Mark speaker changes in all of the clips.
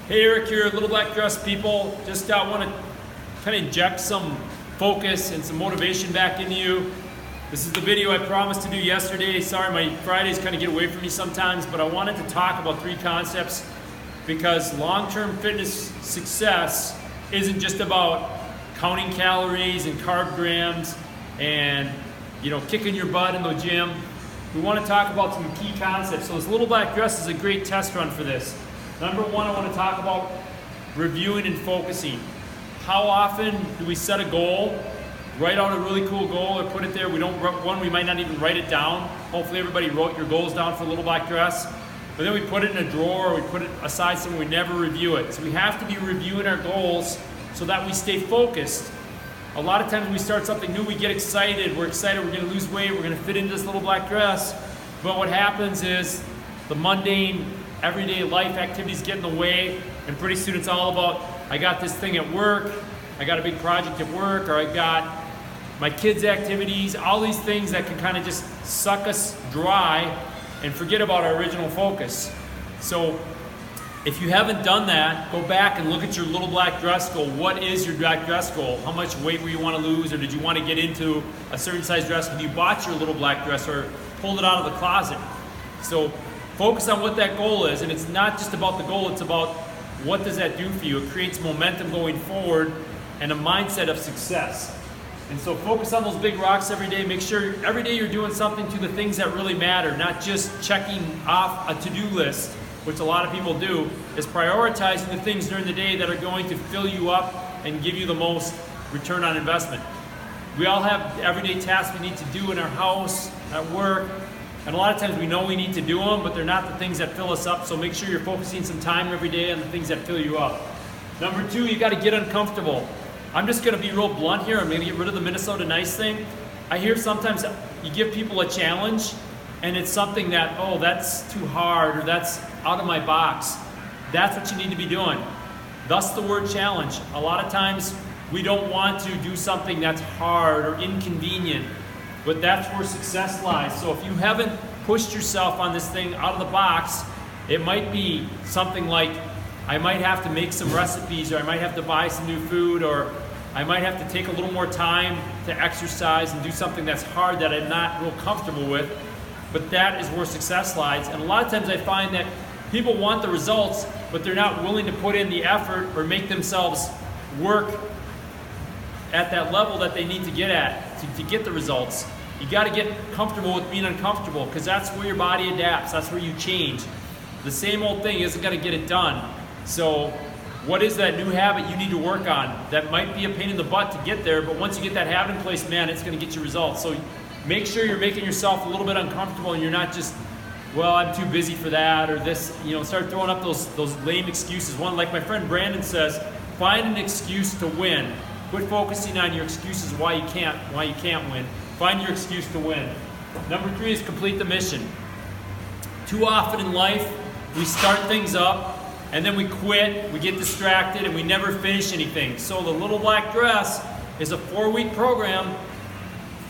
Speaker 1: Hey, Eric here, Little Black Dress people. Just want to kind of inject some focus and some motivation back into you. This is the video I promised to do yesterday. Sorry, my Fridays kind of get away from me sometimes, but I wanted to talk about 3 concepts because long-term fitness success isn't just about counting calories and carb grams and kicking your butt in the gym. We want to talk about some key concepts. So this Little Black Dress is a great test run for this. Number 1, I want to talk about reviewing and focusing. How often do we set a goal, write out a really cool goal or put it there? We might not even write it down. Hopefully everybody wrote your goals down for Little Black Dress. But then we put it in a drawer, or we put it aside somewhere, we never review it. So we have to be reviewing our goals so that we stay focused. A lot of times when we start something new, we get excited. We're excited, we're going to lose weight, we're going to fit into this Little Black Dress. But what happens is the mundane, everyday life activities get in the way, and pretty soon it's all about, I got this thing at work, I got a big project at work, or I got my kids' activities, all these things that can kind of just suck us dry and forget about our original focus. So if you haven't done that, go back and look at your Little Black Dress goal. What is your black dress goal? How much weight were you want to lose, or did you want to get into a certain size dress when you bought your Little Black Dress or pulled it out of the closet? So focus on what that goal is, and it's not just about the goal, it's about what does that do for you. It creates momentum going forward and a mindset of success. And so focus on those big rocks every day. Make sure every day you're doing something to the things that really matter, not just checking off a to-do list, which a lot of people do, is prioritizing the things during the day that are going to fill you up and give you the most return on investment. We all have everyday tasks we need to do in our house, at work, and a lot of times we know we need to do them, but they're not the things that fill us up, so make sure you're focusing some time every day on the things that fill you up. Number 2, you got to get uncomfortable. I'm just going to be real blunt here. I'm going to get rid of the Minnesota Nice thing. I hear sometimes you give people a challenge, and it's something that, oh, that's too hard, or that's out of my box. That's what you need to be doing. Thus the word challenge. A lot of times we don't want to do something that's hard or inconvenient, but that's where success lies. So if you haven't pushed yourself on this thing out of the box, it might be something like, I might have to make some recipes, or I might have to buy some new food, or I might have to take a little more time to exercise and do something that's hard that I'm not real comfortable with. But that is where success lies. And a lot of times I find that people want the results, but they're not willing to put in the effort or make themselves work at that level that they need to get at to get the results. You got to get comfortable with being uncomfortable, because that's where your body adapts. That's where you change. The same old thing isn't going to get it done. So what is that new habit you need to work on? That might be a pain in the butt to get there, but once you get that habit in place, man, it's going to get you results. So make sure you're making yourself a little bit uncomfortable, and you're not just, well, I'm too busy for that, or this, start throwing up those lame excuses. One, like my friend Brandon says, find an excuse to win. Quit focusing on your excuses why you can't win. Find your excuse to win. Number 3 is complete the mission. Too often in life, we start things up, and then we quit, we get distracted, and we never finish anything. So the Little Black Dress is a 4-week program.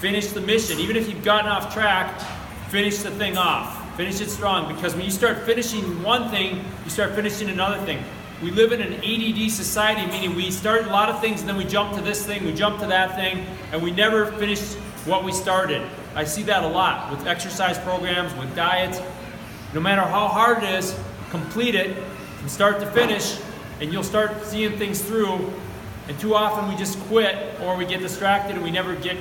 Speaker 1: Finish the mission. Even if you've gotten off track, finish the thing off. Finish it strong, because when you start finishing one thing, you start finishing another thing. We live in an ADD society, meaning we start a lot of things and then we jump to this thing, we jump to that thing, and we never finish what we started. I see that a lot with exercise programs, with diets. No matter how hard it is, complete it from start to finish, and you'll start seeing things through. And too often we just quit, or we get distracted and we never get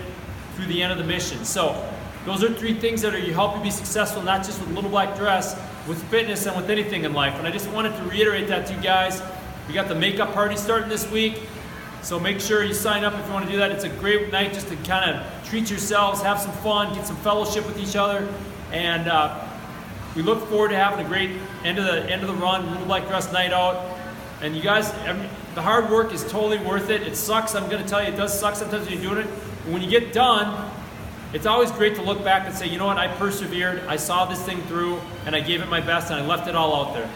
Speaker 1: through the end of the mission. So those are 3 things that help you be successful, not just with Little Black Dress, with fitness and with anything in life. And I just wanted to reiterate that to you guys. We got the makeup party starting this week, so make sure you sign up if you want to do that. It's a great night just to kind of treat yourselves, have some fun, get some fellowship with each other, and we look forward to having a great end of the run, Little Black Dress night out. And you guys, the hard work is totally worth it. It sucks, I'm going to tell you, it does suck sometimes when you're doing it. But when you get done, it's always great to look back and say, you know what, I persevered, I saw this thing through, and I gave it my best, and I left it all out there.